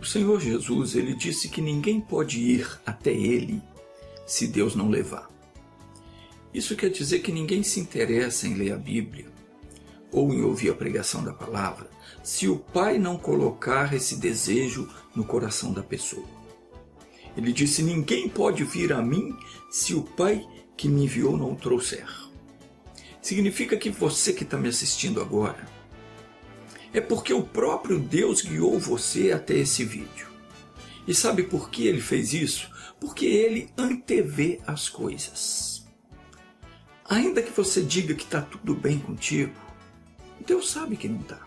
O Senhor Jesus, ele disse que ninguém pode ir até ele se Deus não levar. Isso quer dizer que ninguém se interessa em ler a Bíblia ou em ouvir a pregação da palavra se o Pai não colocar esse desejo no coração da pessoa. Ele disse: ninguém pode vir a mim se o Pai que me enviou não o trouxer. Significa que você que está me assistindo agora, é porque o próprio Deus guiou você até esse vídeo. E sabe por que ele fez isso? Porque ele antevê as coisas. Ainda que você diga que está tudo bem contigo, Deus sabe que não está.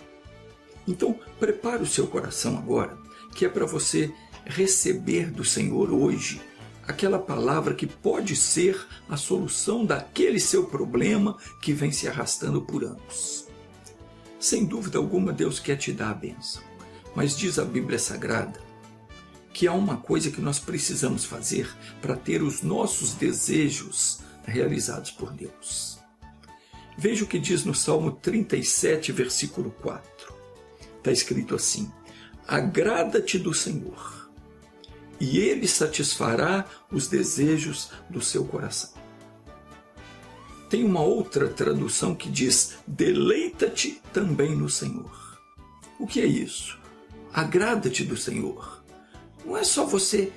Então, prepare o seu coração agora, que é para você receber do Senhor hoje aquela palavra que pode ser a solução daquele seu problema que vem se arrastando por anos. Sem dúvida alguma, Deus quer te dar a bênção, mas diz a Bíblia Sagrada que há uma coisa que nós precisamos fazer para ter os nossos desejos realizados por Deus. Veja o que diz no Salmo 37, versículo 4. Está escrito assim: agrada-te do Senhor, e Ele satisfará os desejos do seu coração. Tem uma outra tradução que diz: deleita-te também no Senhor. O que é isso? Agrada-te do Senhor. Não é só você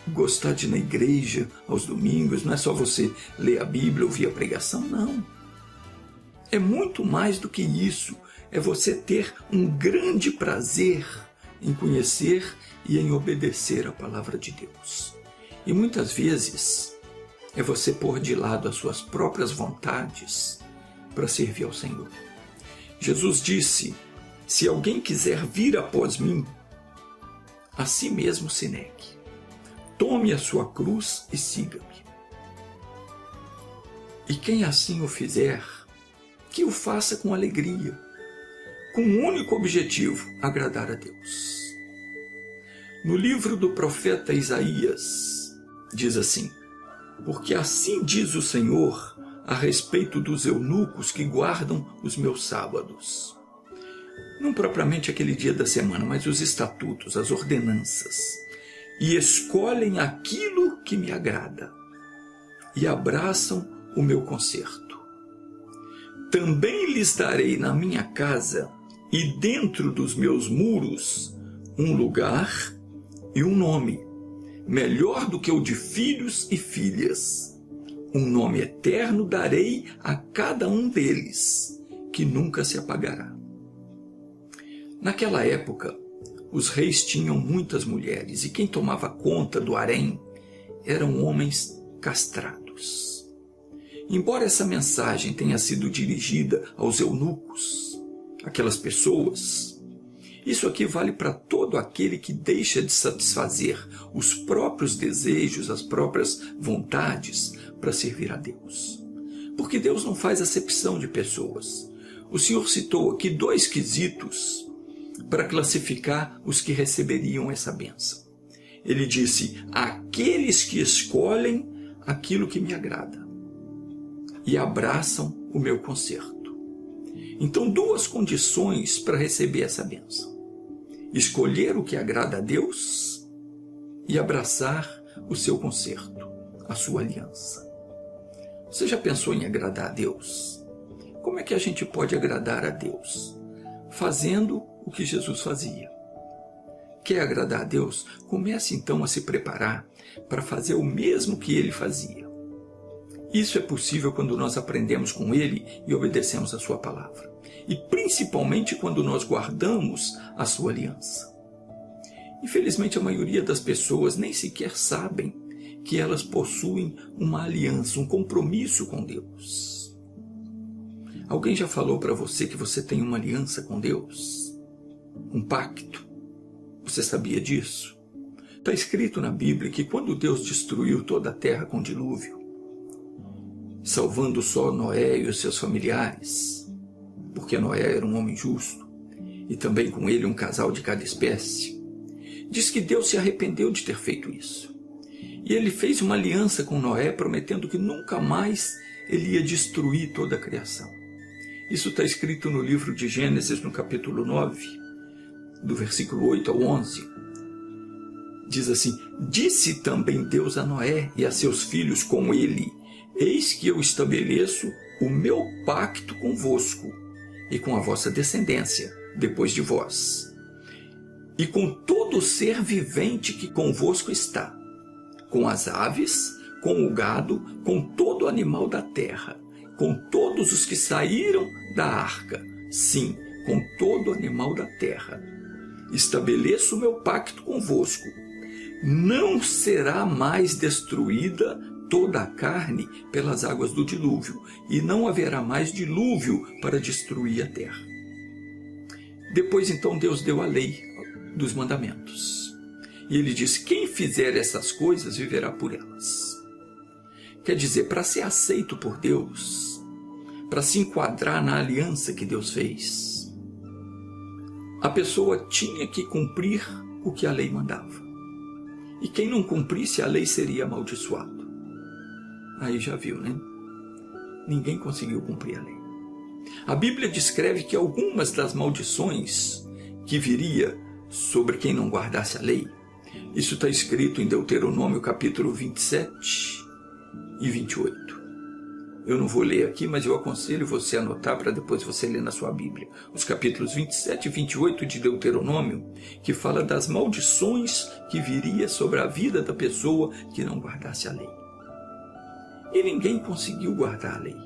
gostar de ir na igreja aos domingos, não é só você ler a Bíblia, ouvir a pregação, não. É muito mais do que isso. É você ter um grande prazer em conhecer e em obedecer a palavra de Deus. E muitas vezes é você pôr de lado as suas próprias vontades para servir ao Senhor. Jesus disse: se alguém quiser vir após mim, a si mesmo se negue. Tome a sua cruz e siga-me. E quem assim o fizer, que o faça com alegria, com um único objetivo: agradar a Deus. No livro do profeta Isaías, diz assim: porque assim diz o Senhor a respeito dos eunucos que guardam os meus sábados. Não propriamente aquele dia da semana, mas os estatutos, as ordenanças. E escolhem aquilo que me agrada, e abraçam o meu conserto. Também lhes darei na minha casa e dentro dos meus muros um lugar e um nome, melhor do que o de filhos e filhas. Um nome eterno darei a cada um deles, que nunca se apagará. Naquela época, os reis tinham muitas mulheres, e quem tomava conta do harém eram homens castrados. Embora essa mensagem tenha sido dirigida aos eunucos, aquelas pessoas, isso aqui vale para todo aquele que deixa de satisfazer os próprios desejos, as próprias vontades para servir a Deus. Porque Deus não faz acepção de pessoas. O Senhor citou aqui 2 quesitos para classificar os que receberiam essa bênção. Ele disse: aqueles que escolhem aquilo que me agrada e abraçam o meu conserto. Então, 2 condições para receber essa bênção: escolher o que agrada a Deus e abraçar o seu conserto, a sua aliança. Você já pensou em agradar a Deus? Como é que a gente pode agradar a Deus? Fazendo o que Jesus fazia. Quer agradar a Deus? Comece então a se preparar para fazer o mesmo que ele fazia. Isso é possível quando nós aprendemos com ele e obedecemos a sua palavra. E principalmente quando nós guardamos a sua aliança. Infelizmente, a maioria das pessoas nem sequer sabem que elas possuem uma aliança, um compromisso com Deus. Alguém já falou para você que você tem uma aliança com Deus? Um pacto? Você sabia disso? Está escrito na Bíblia que quando Deus destruiu toda a terra com dilúvio, salvando só Noé e os seus familiares, porque Noé era um homem justo, e também com ele um casal de cada espécie, diz que Deus se arrependeu de ter feito isso. E ele fez uma aliança com Noé, prometendo que nunca mais ele ia destruir toda a criação. Isso está escrito no livro de Gênesis, no capítulo 9, do versículo 8 ao 11. Diz assim: disse também Deus a Noé e a seus filhos com ele: eis que eu estabeleço o meu pacto convosco e com a vossa descendência depois de vós, e com todo ser vivente que convosco está, com as aves, com o gado, com todo animal da terra, com todos os que saíram da arca, sim, com todo animal da terra. Estabeleço o meu pacto convosco. Não será mais destruída toda a carne pelas águas do dilúvio, e não haverá mais dilúvio para destruir a terra. Depois, então, Deus deu a lei dos mandamentos. E ele diz: quem fizer essas coisas viverá por elas. Quer dizer, para ser aceito por Deus, para se enquadrar na aliança que Deus fez, a pessoa tinha que cumprir o que a lei mandava. E quem não cumprisse a lei seria amaldiçoado. Aí já viu, né? Ninguém conseguiu cumprir a lei. A Bíblia descreve que algumas das maldições que viria sobre quem não guardasse a lei, isso está escrito em Deuteronômio capítulo 27 e 28. Eu não vou ler aqui, mas eu aconselho você a anotar para depois você ler na sua Bíblia. Os capítulos 27 e 28 de Deuteronômio, que fala das maldições que viria sobre a vida da pessoa que não guardasse a lei. E ninguém conseguiu guardar a lei.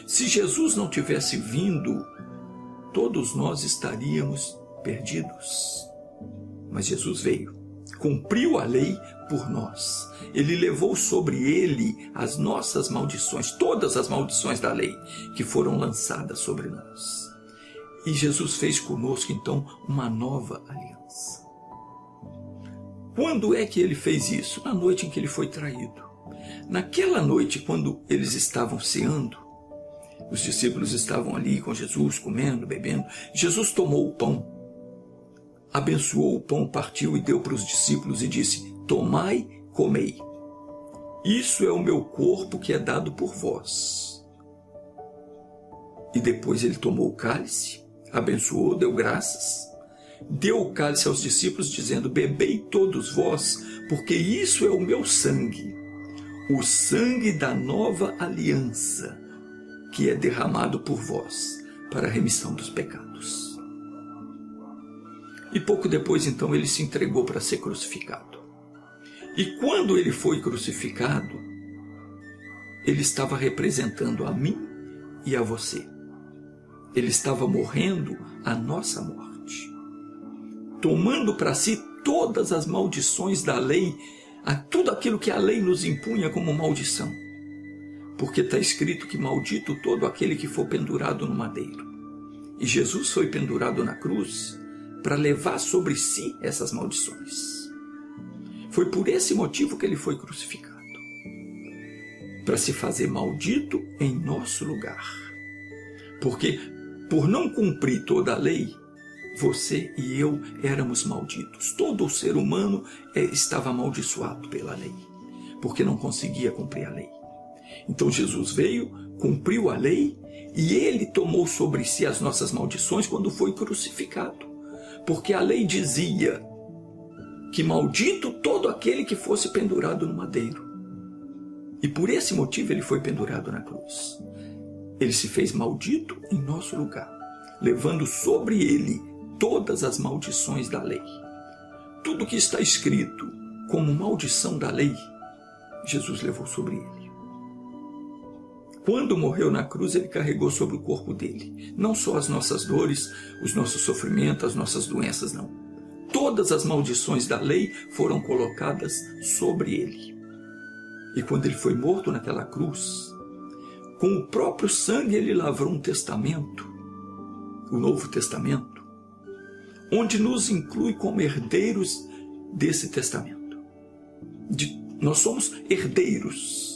Se Jesus não tivesse vindo, todos nós estaríamos perdidos. Mas Jesus veio, cumpriu a lei por nós. Ele levou sobre ele as nossas maldições, todas as maldições da lei que foram lançadas sobre nós. E Jesus fez conosco, então, uma nova aliança. Quando é que ele fez isso? Na noite em que ele foi traído. Naquela noite, quando eles estavam ceando, os discípulos estavam ali com Jesus, comendo, bebendo. Jesus tomou o pão, abençoou o pão, partiu e deu para os discípulos e disse: tomai, comei. Isso é o meu corpo que é dado por vós. E depois ele tomou o cálice, abençoou, deu graças, deu o cálice aos discípulos, dizendo: bebei todos vós, porque isso é o meu sangue, o sangue da nova aliança, que é derramado por vós para a remissão dos pecados. E pouco depois, então, ele se entregou para ser crucificado. E quando ele foi crucificado, ele estava representando a mim e a você. Ele estava morrendo a nossa morte, tomando para si todas as maldições da lei, a tudo aquilo que a lei nos impunha como maldição. Porque está escrito que maldito todo aquele que for pendurado no madeiro. E Jesus foi pendurado na cruz para levar sobre si essas maldições. Foi por esse motivo que ele foi crucificado, para se fazer maldito em nosso lugar. Porque por não cumprir toda a lei, você e eu éramos malditos. Todo o ser humano estava amaldiçoado pela lei, porque não conseguia cumprir a lei. Então Jesus veio, cumpriu a lei e ele tomou sobre si as nossas maldições quando foi crucificado. Porque a lei dizia que maldito todo aquele que fosse pendurado no madeiro. E por esse motivo ele foi pendurado na cruz. Ele se fez maldito em nosso lugar, levando sobre ele todas as maldições da lei. Tudo que está escrito como maldição da lei, Jesus levou sobre ele. Quando morreu na cruz, ele carregou sobre o corpo dele, não só as nossas dores, os nossos sofrimentos, as nossas doenças, não. Todas as maldições da lei foram colocadas sobre ele. E quando ele foi morto naquela cruz, com o próprio sangue ele lavrou um testamento, o Novo Testamento, onde nos inclui como herdeiros desse testamento. Nós somos herdeiros.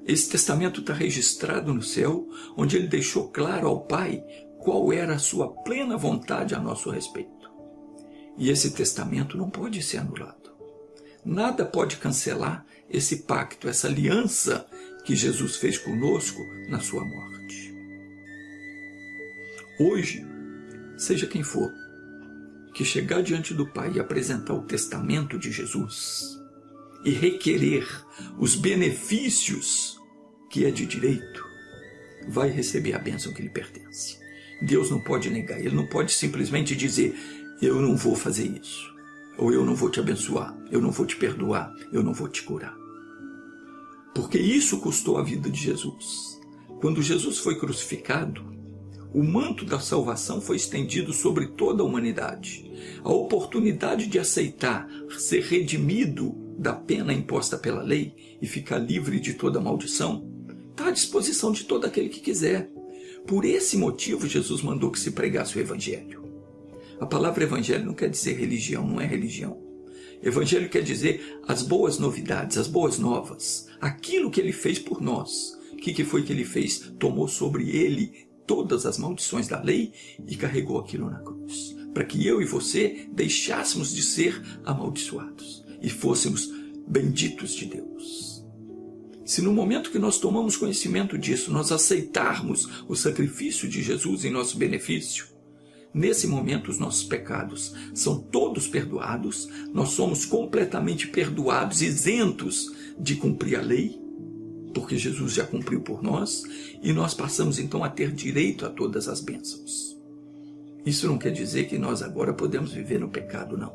Esse testamento está registrado no céu, onde ele deixou claro ao Pai qual era a sua plena vontade a nosso respeito. E esse testamento não pode ser anulado. Nada pode cancelar esse pacto, essa aliança que Jesus fez conosco na sua morte. Hoje, seja quem for, que chegar diante do Pai e apresentar o testamento de Jesus e requerer os benefícios que é de direito, vai receber a bênção que lhe pertence. Deus não pode negar, Ele não pode simplesmente dizer: eu não vou fazer isso, ou eu não vou te abençoar, eu não vou te perdoar, eu não vou te curar. Porque isso custou a vida de Jesus. Quando Jesus foi crucificado, o manto da salvação foi estendido sobre toda a humanidade. A oportunidade de aceitar ser redimido da pena imposta pela lei e ficar livre de toda maldição está à disposição de todo aquele que quiser. Por esse motivo, Jesus mandou que se pregasse o Evangelho. A palavra Evangelho não quer dizer religião, não é religião. Evangelho quer dizer as boas novidades, as boas novas. Aquilo que Ele fez por nós. O que foi que Ele fez? Tomou sobre Ele todas as maldições da lei e carregou aquilo na cruz. Para que eu e você deixássemos de ser amaldiçoados e fôssemos benditos de Deus. Se no momento que nós tomamos conhecimento disso, nós aceitarmos o sacrifício de Jesus em nosso benefício, nesse momento os nossos pecados são todos perdoados, nós somos completamente perdoados, isentos de cumprir a lei, porque Jesus já cumpriu por nós, e nós passamos então a ter direito a todas as bênçãos. Isso não quer dizer que nós agora podemos viver no pecado, não.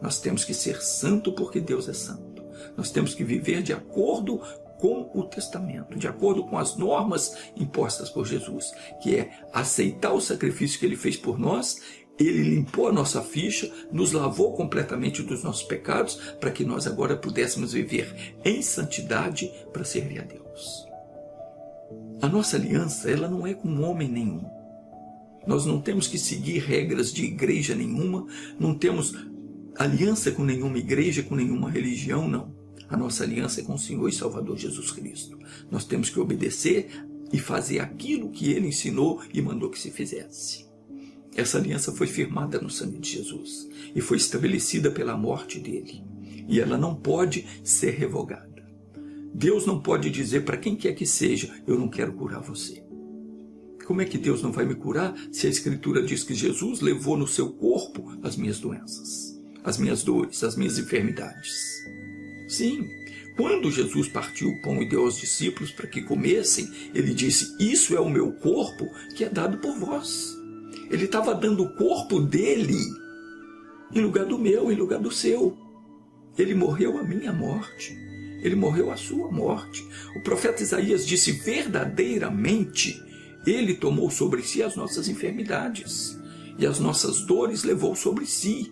Nós temos que ser santo porque Deus é santo. Nós temos que viver de acordo com o testamento, de acordo com as normas impostas por Jesus, que é aceitar o sacrifício que Ele fez por nós. Ele limpou a nossa ficha, nos lavou completamente dos nossos pecados, para que nós agora pudéssemos viver em santidade para servir a Deus. A nossa aliança, ela não é com homem nenhum. Nós não temos que seguir regras de igreja nenhuma, não temos aliança com nenhuma igreja, com nenhuma religião, não. A nossa aliança é com o Senhor e Salvador Jesus Cristo. Nós temos que obedecer e fazer aquilo que Ele ensinou e mandou que se fizesse. Essa aliança foi firmada no sangue de Jesus e foi estabelecida pela morte dele. E ela não pode ser revogada. Deus não pode dizer para quem quer que seja: eu não quero curar você. Como é que Deus não vai me curar se a Escritura diz que Jesus levou no seu corpo as minhas doenças, as minhas dores, as minhas enfermidades? Sim, quando Jesus partiu o pão e deu aos discípulos para que comessem, Ele disse: isso é o meu corpo que é dado por vós. Ele estava dando o corpo dele em lugar do meu, em lugar do seu. Ele morreu a minha morte. Ele morreu a sua morte. O profeta Isaías disse: verdadeiramente, Ele tomou sobre si as nossas enfermidades e as nossas dores levou sobre si.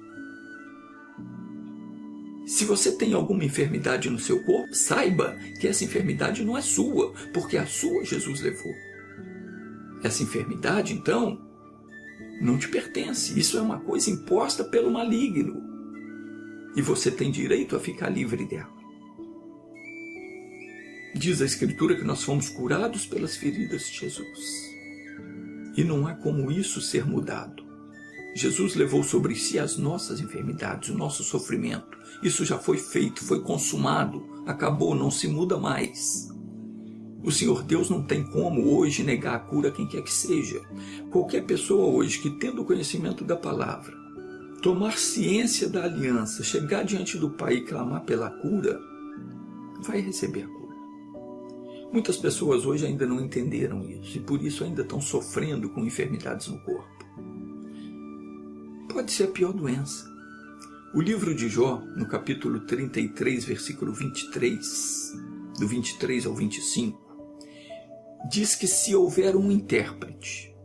Se você tem alguma enfermidade no seu corpo, saiba que essa enfermidade não é sua, porque a sua Jesus levou. Essa enfermidade, então, não te pertence. Isso é uma coisa imposta pelo maligno. E você tem direito a ficar livre dela. Diz a Escritura que nós fomos curados pelas feridas de Jesus. E não há como isso ser mudado. Jesus levou sobre si as nossas enfermidades, o nosso sofrimento. Isso já foi feito, foi consumado, acabou, não se muda mais. O Senhor Deus não tem como hoje negar a cura a quem quer que seja. Qualquer pessoa hoje que, tendo conhecimento da palavra, tomar ciência da aliança, chegar diante do Pai e clamar pela cura, vai receber a cura. Muitas pessoas hoje ainda não entenderam isso e por isso ainda estão sofrendo com enfermidades no corpo. Pode ser a pior doença. O livro de Jó, no capítulo 33, versículo 23, do 23 ao 25, diz que se houver um intérprete,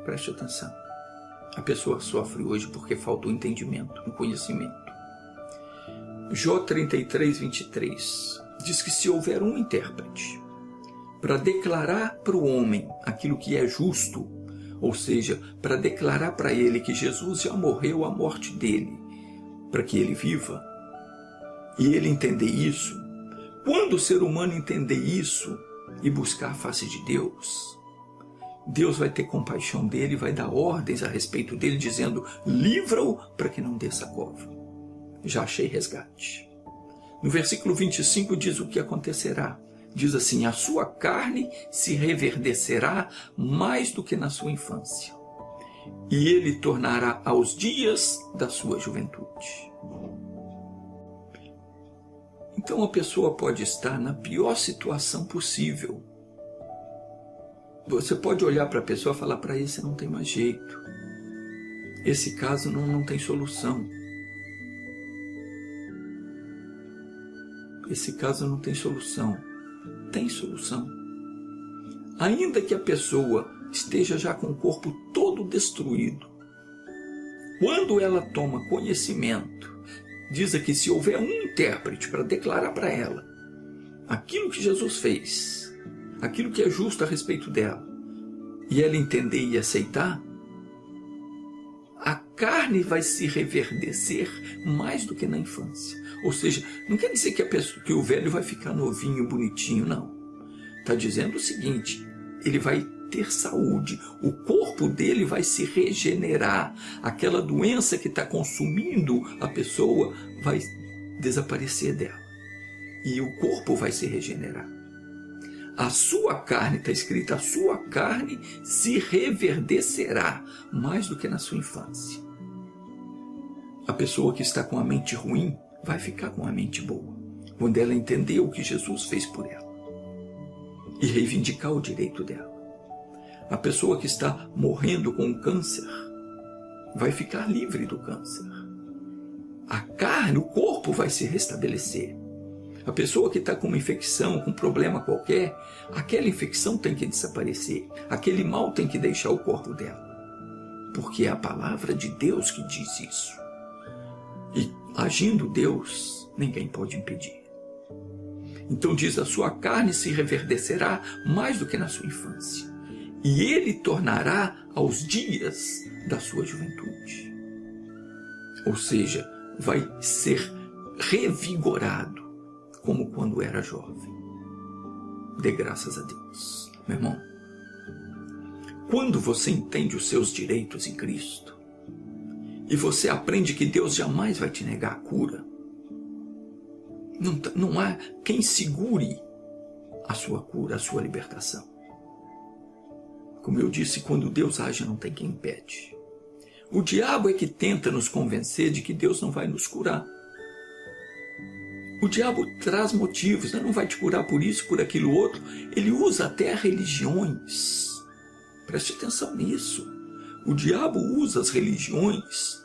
preste atenção, a pessoa sofre hoje porque falta o entendimento, o conhecimento. Jó 33, 23, diz que se houver um intérprete para declarar para o homem aquilo que é justo, ou seja, para declarar para ele que Jesus já morreu a morte dele, para que ele viva, e ele entender isso, quando o ser humano entender isso e buscar a face de Deus, Deus vai ter compaixão dele, vai dar ordens a respeito dele, dizendo: livra-o para que não desça a cova. Já achei resgate. No versículo 25 diz o que acontecerá. diz assim: a sua carne se reverdecerá mais do que na sua infância, e ele tornará aos dias da sua juventude. Então a pessoa pode estar na pior situação possível. Você pode olhar para a pessoa e falar para esse não tem mais jeito. Esse caso não tem solução. Esse caso não tem solução. Tem solução. Ainda que a pessoa esteja já com o corpo todo destruído, quando ela toma conhecimento, diz aqui, se houver um intérprete para declarar para ela aquilo que Jesus fez, aquilo que é justo a respeito dela, e ela entender e aceitar, a carne vai se reverdecer mais do que na infância. Ou seja, não quer dizer que o velho vai ficar novinho, bonitinho, não. Está dizendo o seguinte: ele vai ter saúde, o corpo dele vai se regenerar, aquela doença que está consumindo a pessoa vai desaparecer dela, e o corpo vai se regenerar. A sua carne, está escrito, a sua carne se reverdecerá mais do que na sua infância. A pessoa que está com a mente ruim vai ficar com a mente boa, quando ela entender o que Jesus fez por ela e reivindicar o direito dela. A pessoa que está morrendo com câncer vai ficar livre do câncer. A carne, o corpo vai se restabelecer. A pessoa que está com uma infecção, com um problema qualquer, aquela infecção tem que desaparecer. Aquele mal tem que deixar o corpo dela. Porque é a palavra de Deus que diz isso. E agindo Deus, ninguém pode impedir. Então diz, a sua carne se reverdecerá mais do que na sua infância, e ele tornará aos dias da sua juventude. Ou seja, vai ser revigorado, como quando era jovem. Dê graças a Deus. Meu irmão, quando você entende os seus direitos em Cristo, e você aprende que Deus jamais vai te negar a cura, não há quem segure a sua cura, a sua libertação. Como eu disse, quando Deus age, não tem quem impede. O diabo é que tenta nos convencer de que Deus não vai nos curar. O diabo traz motivos, não vai te curar por isso, por aquilo outro. Ele usa até religiões. Preste atenção nisso. O diabo usa as religiões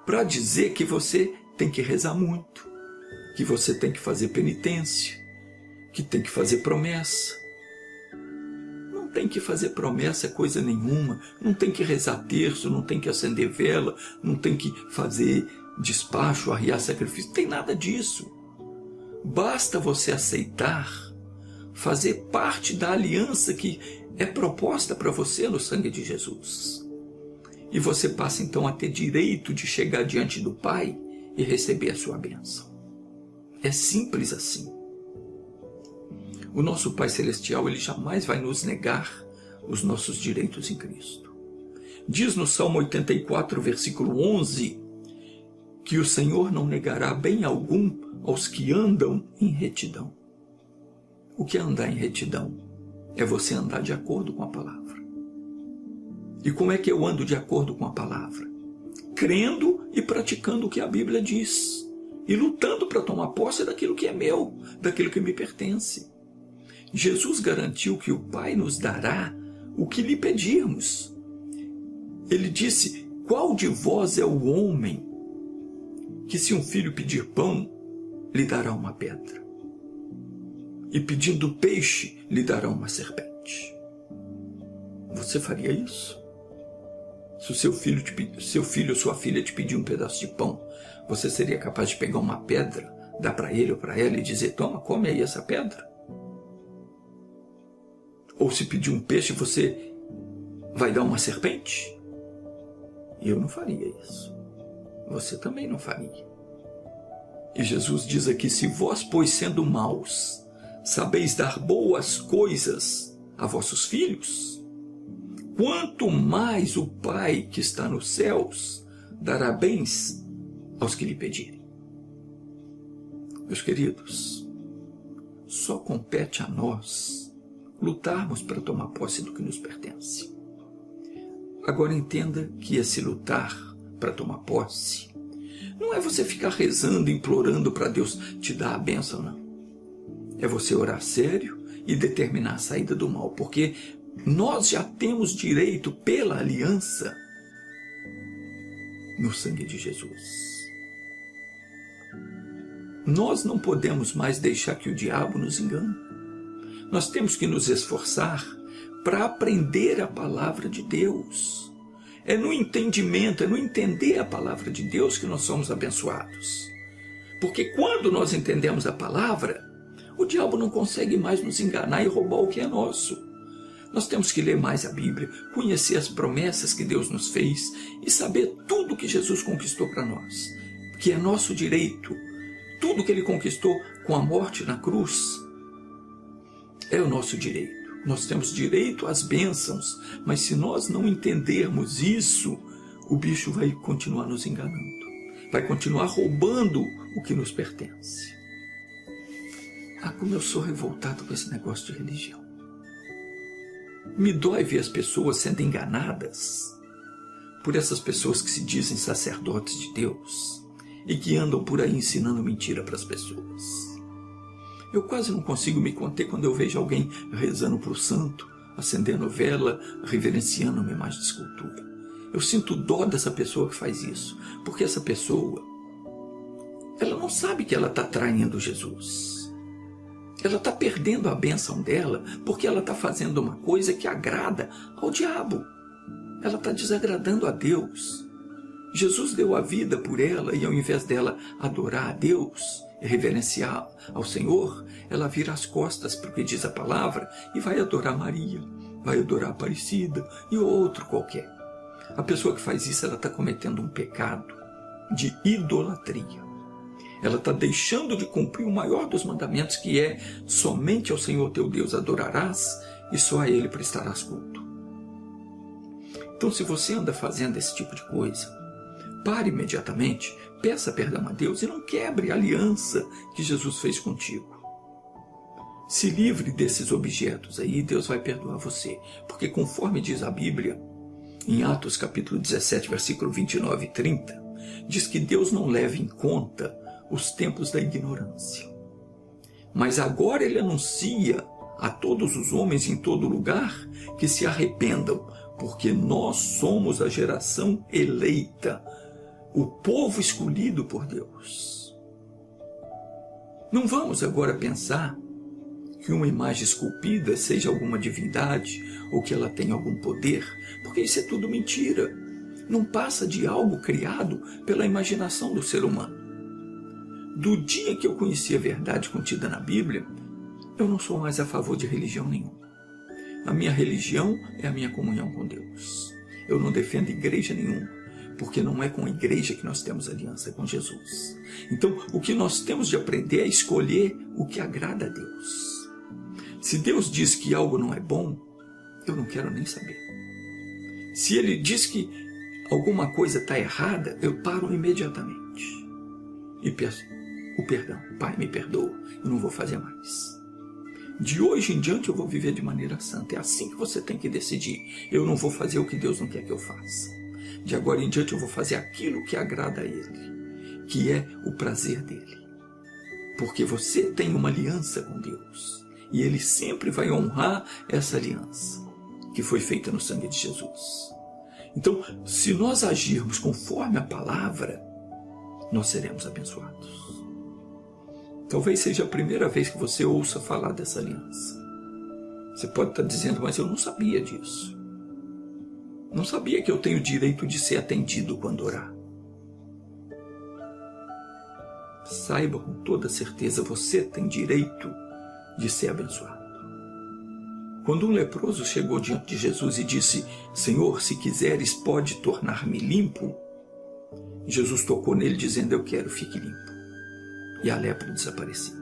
para dizer que você tem que rezar muito, que você tem que fazer penitência, que tem que fazer promessa. Não tem que fazer promessa coisa nenhuma, não tem que rezar terço, não tem que acender vela, não tem que fazer despacho, arriar sacrifício, não tem nada disso. Basta você aceitar, fazer parte da aliança que é proposta para você no sangue de Jesus. E você passa então a ter direito de chegar diante do Pai e receber a sua bênção. É simples assim. O nosso Pai Celestial, ele jamais vai nos negar os nossos direitos em Cristo. Diz no Salmo 84, versículo 11, que o Senhor não negará bem algum aos que andam em retidão. O que é andar em retidão? É você andar de acordo com a palavra. E como é que eu ando de acordo com a palavra? Crendo e praticando o que a Bíblia diz. E lutando para tomar posse daquilo que é meu, daquilo que me pertence. Jesus garantiu que o Pai nos dará o que lhe pedirmos. Ele disse, qual de vós é o homem que se um filho pedir pão, lhe dará uma pedra? E pedindo peixe, lhe dará uma serpente. Você faria isso? Se o seu filho ou sua filha te pedir um pedaço de pão, você seria capaz de pegar uma pedra, dar para ele ou para ela e dizer, toma, come aí essa pedra? Ou se pedir um peixe, você vai dar uma serpente? Eu não faria isso. Você também não faria. E Jesus diz aqui, se vós, pois, sendo maus, sabeis dar boas coisas a vossos filhos, quanto mais o Pai que está nos céus dará bens aos que lhe pedirem. Meus queridos, só compete a nós lutarmos para tomar posse do que nos pertence. Agora entenda que esse lutar para tomar posse não é você ficar rezando, implorando para Deus te dar a bênção, não. É você orar sério e determinar a saída do mal, porque nós já temos direito pela aliança no sangue de Jesus. Nós não podemos mais deixar que o diabo nos engane. Nós temos que nos esforçar para aprender a palavra de Deus. É no entendimento, é no entender a palavra de Deus que nós somos abençoados. Porque quando nós entendemos a palavra, o diabo não consegue mais nos enganar e roubar o que é nosso. Nós temos que ler mais a Bíblia, conhecer as promessas que Deus nos fez e saber tudo que Jesus conquistou para nós, que é nosso direito. Tudo que ele conquistou com a morte na cruz é o nosso direito. Nós temos direito às bênçãos, mas se nós não entendermos isso, o bicho vai continuar nos enganando, vai continuar roubando o que nos pertence. Ah, como eu sou revoltado com esse negócio de religião. Me dói ver as pessoas sendo enganadas por essas pessoas que se dizem sacerdotes de Deus e que andam por aí ensinando mentira para as pessoas. Eu quase não consigo me conter quando eu vejo alguém rezando para o santo, acendendo vela, reverenciando uma imagem de escultura. Eu sinto dó dessa pessoa que faz isso, porque essa pessoa, ela não sabe que ela está traindo Jesus. Ela está perdendo a bênção dela porque ela está fazendo uma coisa que agrada ao diabo. Ela está desagradando a Deus. Jesus deu a vida por ela e ao invés dela adorar a Deus, reverenciar ao Senhor, ela vira as costas para o que diz a palavra e vai adorar Maria, vai adorar Aparecida e outro qualquer. A pessoa que faz isso, ela está cometendo um pecado de idolatria. Ela está deixando de cumprir o maior dos mandamentos, que é somente ao Senhor teu Deus adorarás e só a Ele prestarás culto. Então, se você anda fazendo esse tipo de coisa, pare imediatamente, peça perdão a Deus e não quebre a aliança que Jesus fez contigo. Se livre desses objetos aí e Deus vai perdoar você, porque conforme diz a Bíblia, em Atos capítulo 17, versículo 29 e 30, diz que Deus não leva em conta os tempos da ignorância. Mas agora ele anuncia a todos os homens em todo lugar que se arrependam, porque nós somos a geração eleita, o povo escolhido por Deus. Não vamos agora pensar que uma imagem esculpida seja alguma divindade ou que ela tenha algum poder, porque isso é tudo mentira. Não passa de algo criado pela imaginação do ser humano. Do dia que eu conheci a verdade contida na Bíblia, eu não sou mais a favor de religião nenhuma. A minha religião é a minha comunhão com Deus. Eu não defendo igreja nenhuma, porque não é com a igreja que nós temos aliança, é com Jesus. Então, o que nós temos de aprender é escolher o que agrada a Deus. Se Deus diz que algo não é bom, eu não quero nem saber. Se Ele diz que alguma coisa está errada, eu paro imediatamente e peço o perdão. Pai, me perdoa, eu não vou fazer mais. De hoje em diante eu vou viver de maneira santa. É assim que você tem que decidir. Eu não vou fazer o que Deus não quer que eu faça. De agora em diante eu vou fazer aquilo que agrada a Ele, que é o prazer dEle. Porque você tem uma aliança com Deus e Ele sempre vai honrar essa aliança que foi feita no sangue de Jesus. Então, se nós agirmos conforme a palavra, nós seremos abençoados. Talvez seja a primeira vez que você ouça falar dessa aliança. Você pode estar dizendo, mas eu não sabia disso. Não sabia que eu tenho o direito de ser atendido quando orar. Saiba com toda certeza, você tem direito de ser abençoado. Quando um leproso chegou diante de Jesus e disse, Senhor, se quiseres, pode tornar-me limpo, Jesus tocou nele dizendo, eu quero, fique limpo. E a lepra desapareceu.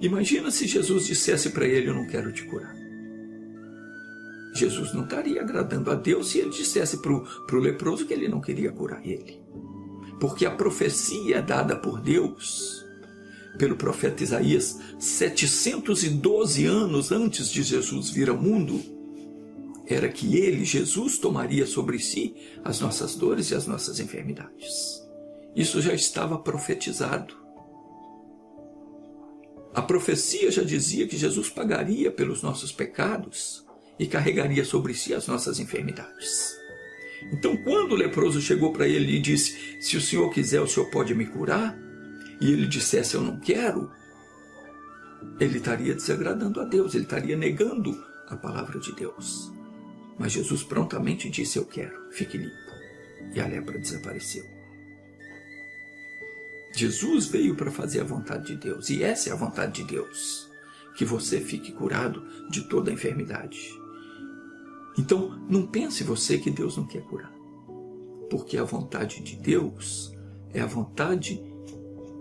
Imagina se Jesus dissesse para ele, eu não quero te curar. Jesus não estaria agradando a Deus se ele dissesse para o leproso que ele não queria curar ele. Porque a profecia dada por Deus pelo profeta Isaías 712 anos antes de Jesus vir ao mundo, era que ele, Jesus, tomaria sobre si as nossas dores e as nossas enfermidades. Isso já estava profetizado. A profecia já dizia que Jesus pagaria pelos nossos pecados e carregaria sobre si as nossas enfermidades. Então, quando o leproso chegou para ele e disse: se o Senhor quiser, o Senhor pode me curar, e ele dissesse: eu não quero, ele estaria desagradando a Deus, ele estaria negando a palavra de Deus. Mas Jesus prontamente disse: eu quero, fique limpo. E a lepra desapareceu. Jesus veio para fazer a vontade de Deus, e essa é a vontade de Deus, que você fique curado de toda a enfermidade. Então, não pense você que Deus não quer curar, porque a vontade de Deus é a vontade,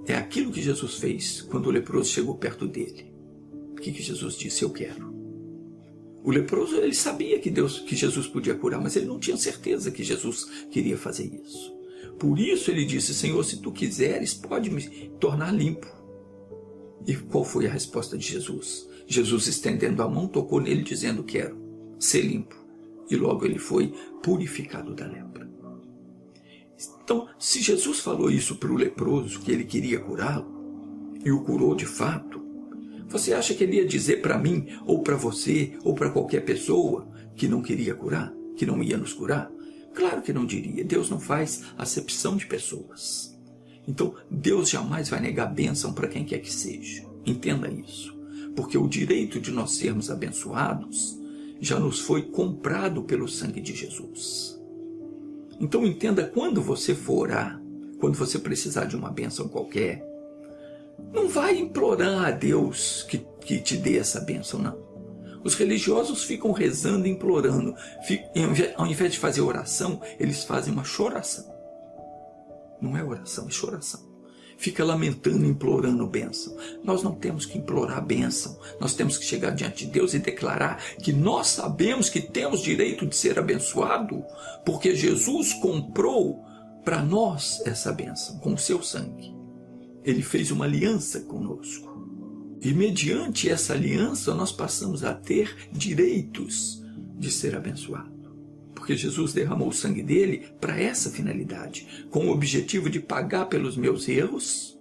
é aquilo que Jesus fez quando o leproso chegou perto dele. O que Jesus disse? Eu quero. O leproso, ele sabia que Jesus podia curar, mas ele não tinha certeza que Jesus queria fazer isso. Por isso ele disse: Senhor, se tu quiseres, pode me tornar limpo. E qual foi a resposta de Jesus? Jesus, estendendo a mão, tocou nele, dizendo: quero ser limpo. E logo ele foi purificado da lepra. Então, se Jesus falou isso para o leproso, que ele queria curá-lo, e o curou de fato, você acha que ele ia dizer para mim, ou para você, ou para qualquer pessoa, que não queria curar, que não ia nos curar? Claro que não diria. Deus não faz acepção de pessoas. Então, Deus jamais vai negar bênção para quem quer que seja. Entenda isso. Porque o direito de nós sermos abençoados já nos foi comprado pelo sangue de Jesus. Então, entenda, quando você for orar, quando você precisar de uma bênção qualquer, não vai implorar a Deus que te dê essa bênção, não. Os religiosos ficam rezando e implorando. Ao invés de fazer oração, eles fazem uma choração. Não é oração, é choração. Fica lamentando, implorando bênção. Nós não temos que implorar bênção. Nós temos que chegar diante de Deus e declarar que nós sabemos que temos direito de ser abençoado, porque Jesus comprou para nós essa bênção com o seu sangue. Ele fez uma aliança conosco. E mediante essa aliança nós passamos a ter direitos de ser abençoado. Porque Jesus derramou o sangue dele para essa finalidade, com o objetivo de pagar pelos meus erros.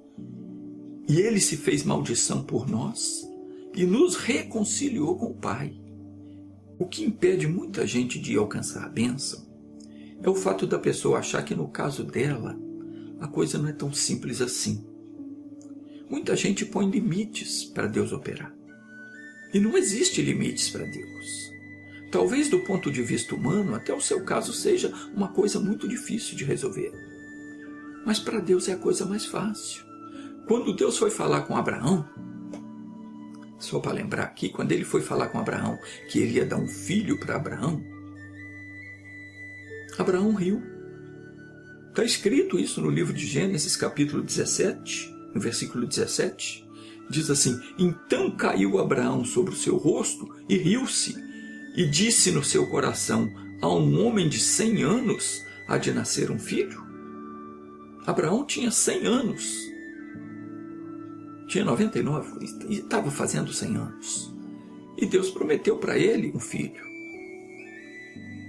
E ele se fez maldição por nós e nos reconciliou com o Pai. O que impede muita gente de alcançar a bênção é o fato da pessoa achar que no caso dela a coisa não é tão simples assim. Muita gente põe limites para Deus operar. E não existe limites para Deus. Talvez do ponto de vista humano, até o seu caso seja uma coisa muito difícil de resolver. Mas para Deus é a coisa mais fácil. Quando Deus foi falar com Abraão, só para lembrar aqui, quando ele foi falar com Abraão que ele ia dar um filho para Abraão, Abraão riu. Está escrito isso no livro de Gênesis, capítulo 17, no versículo 17, diz assim: então caiu Abraão sobre o seu rosto e riu-se, e disse no seu coração: a um homem de 100 anos há de nascer um filho? Abraão tinha 100 anos, tinha 99, e estava fazendo 100 anos, e Deus prometeu para ele um filho.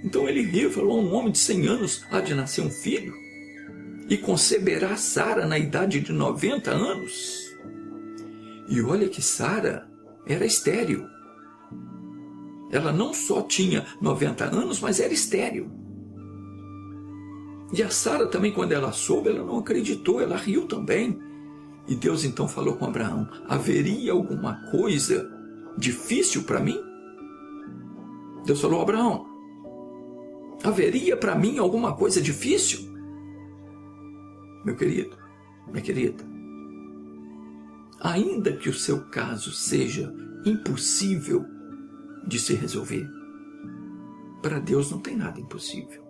Então ele riu e falou: a um homem de 100 anos há de nascer um filho? E conceberá Sara na idade de 90 anos. E olha que Sara era estéril. Ela não só tinha 90 anos, mas era estéril. E a Sara também, quando ela soube, ela não acreditou, ela riu também. E Deus então falou com Abraão: haveria alguma coisa difícil para mim? Deus falou: Abraão, haveria para mim alguma coisa difícil? Meu querido, minha querida, ainda que o seu caso seja impossível de se resolver, para Deus não tem nada impossível.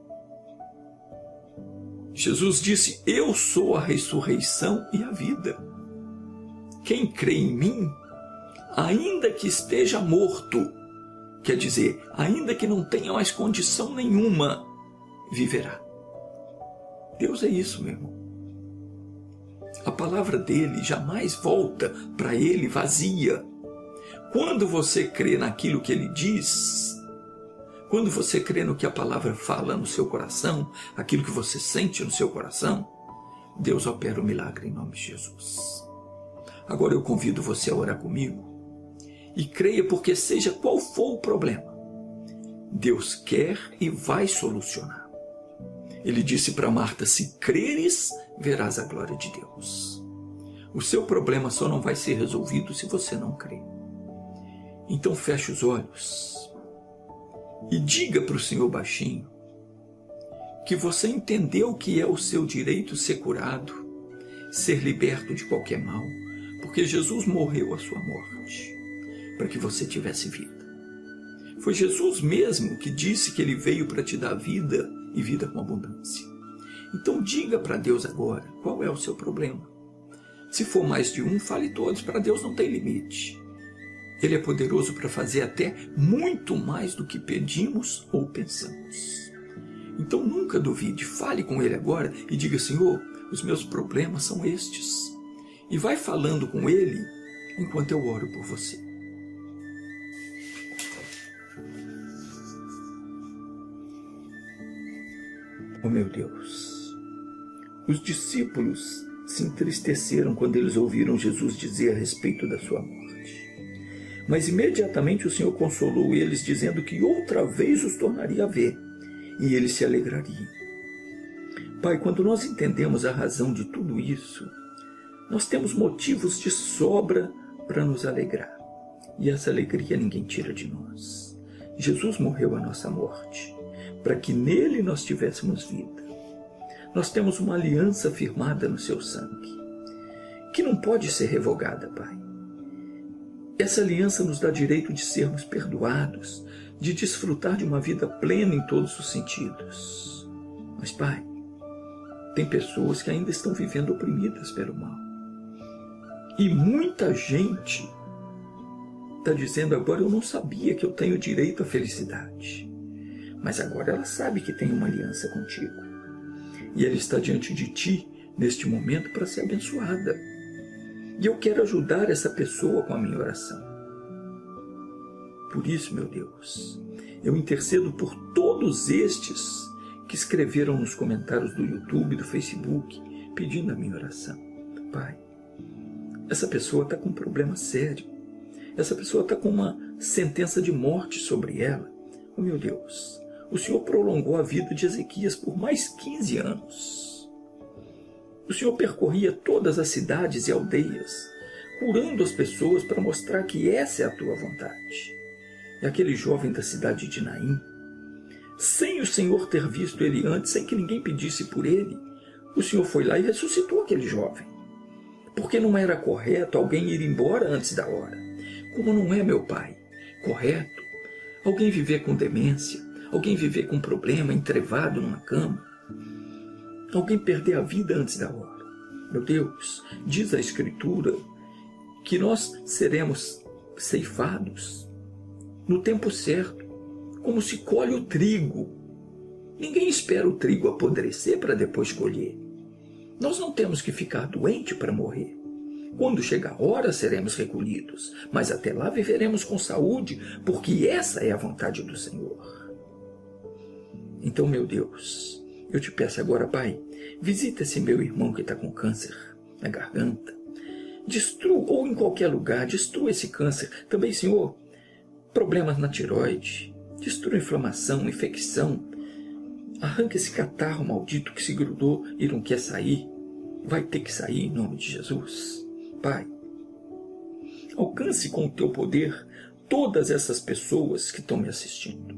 Jesus disse: eu sou a ressurreição e a vida. Quem crê em mim, ainda que esteja morto, quer dizer, ainda que não tenha mais condição nenhuma, viverá. Deus é isso, meu irmão. A palavra dele jamais volta para ele vazia. Quando você crê naquilo que ele diz, quando você crê no que a palavra fala no seu coração, aquilo que você sente no seu coração, Deus opera o milagre em nome de Jesus. Agora eu convido você a orar comigo e creia, porque seja qual for o problema, Deus quer e vai solucionar. Ele disse para Marta: se creres, verás a glória de Deus. O seu problema só não vai ser resolvido se você não crer. Então feche os olhos e diga para o Senhor baixinho que você entendeu que é o seu direito ser curado, ser liberto de qualquer mal, porque Jesus morreu a sua morte para que você tivesse vida. Foi Jesus mesmo que disse que ele veio para te dar vida e vida com abundância. Então diga para Deus agora qual é o seu problema. Se for mais de um, fale todos. Para Deus não tem limite. Ele é poderoso para fazer até muito mais do que pedimos ou pensamos. Então nunca duvide, fale com Ele agora e diga: Senhor, os meus problemas são estes. E vai falando com Ele enquanto eu oro por você. Oh meu Deus, os discípulos se entristeceram quando eles ouviram Jesus dizer a respeito da sua morte. Mas imediatamente o Senhor consolou eles, dizendo que outra vez os tornaria a ver, e eles se alegrariam. Pai, quando nós entendemos a razão de tudo isso, nós temos motivos de sobra para nos alegrar. E essa alegria ninguém tira de nós. Jesus morreu a nossa morte, para que nele nós tivéssemos vida. Nós temos uma aliança firmada no seu sangue, que não pode ser revogada, Pai. Essa aliança nos dá direito de sermos perdoados, de desfrutar de uma vida plena em todos os sentidos. Mas, Pai, tem pessoas que ainda estão vivendo oprimidas pelo mal. E muita gente está dizendo agora: eu não sabia que eu tenho direito à felicidade. Mas agora ela sabe que tem uma aliança contigo. E ela está diante de ti, neste momento, para ser abençoada. E eu quero ajudar essa pessoa com a minha oração. Por isso, meu Deus, eu intercedo por todos estes que escreveram nos comentários do YouTube, do Facebook, pedindo a minha oração. Pai, essa pessoa está com um problema sério. Essa pessoa está com uma sentença de morte sobre ela. Oh, meu Deus, o Senhor prolongou a vida de Ezequias por mais 15 anos. O Senhor percorria todas as cidades e aldeias, curando as pessoas para mostrar que essa é a tua vontade. E aquele jovem da cidade de Naim, sem o Senhor ter visto ele antes, sem que ninguém pedisse por ele, o Senhor foi lá e ressuscitou aquele jovem. Porque não era correto alguém ir embora antes da hora. Como não é, meu Pai, correto alguém viver com demência, alguém viver com problema, entrevado numa cama, alguém perder a vida antes da hora. Meu Deus, diz a Escritura que nós seremos ceifados no tempo certo, como se colhe o trigo. Ninguém espera o trigo apodrecer para depois colher. Nós não temos que ficar doente para morrer. Quando chegar a hora, seremos recolhidos, mas até lá viveremos com saúde, porque essa é a vontade do Senhor. Então, meu Deus, eu te peço agora, Pai, visita esse meu irmão que está com câncer na garganta. Destrua, ou em qualquer lugar, destrua esse câncer. Também, Senhor, problemas na tireoide. Destrua inflamação, infecção. Arranca esse catarro maldito que se grudou e não quer sair. Vai ter que sair em nome de Jesus. Pai, alcance com o teu poder todas essas pessoas que estão me assistindo.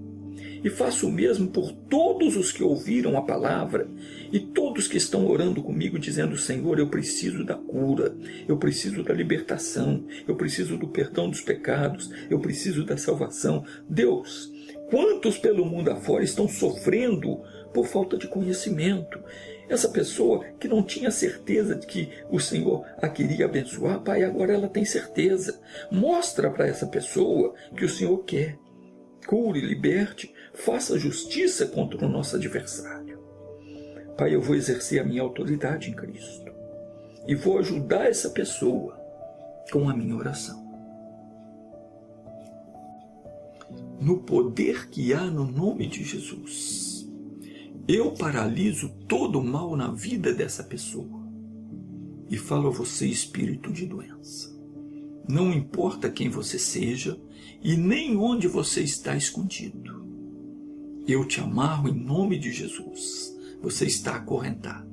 E faça o mesmo por todos os que ouviram a palavra e todos que estão orando comigo dizendo: Senhor, eu preciso da cura, eu preciso da libertação, eu preciso do perdão dos pecados, eu preciso da salvação. Deus, quantos pelo mundo afora estão sofrendo por falta de conhecimento? Essa pessoa que não tinha certeza de que o Senhor a queria abençoar, Pai, agora ela tem certeza. Mostra para essa pessoa que o Senhor quer. Cure, liberte, faça justiça contra o nosso adversário. Pai, eu vou exercer a minha autoridade em Cristo. e vou ajudar essa pessoa com a minha oração. No poder que há no nome de Jesus, eu paraliso todo o mal na vida dessa pessoa e falo a você, espírito de doença. Não importa quem você seja e nem onde você está escondido. Eu te amarro em nome de Jesus. Você está acorrentado.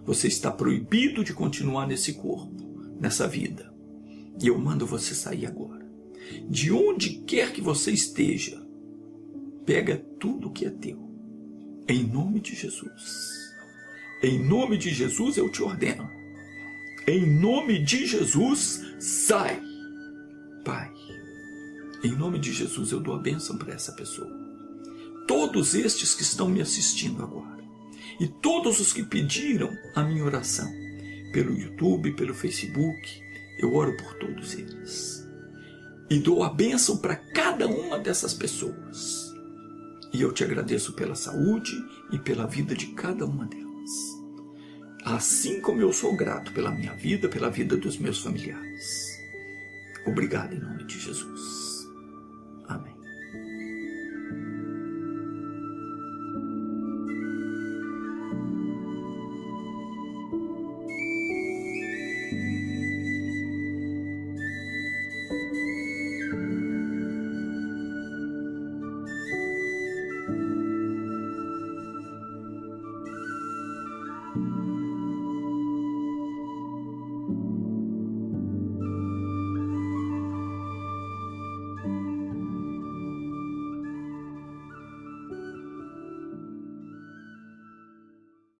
Você está proibido de continuar nesse corpo, nessa vida. E eu mando você sair agora. De onde quer que você esteja, pega tudo que é teu. Em nome de Jesus. Em nome de Jesus eu te ordeno. Em nome de Jesus, sai. Pai, em nome de Jesus eu dou a bênção para essa pessoa. Todos estes que estão me assistindo agora, e todos os que pediram a minha oração, pelo YouTube, pelo Facebook, eu oro por todos eles. E dou a bênção para cada uma dessas pessoas. E eu te agradeço pela saúde e pela vida de cada uma delas. Assim como eu sou grato pela minha vida, pela vida dos meus familiares. Obrigado em nome de Jesus.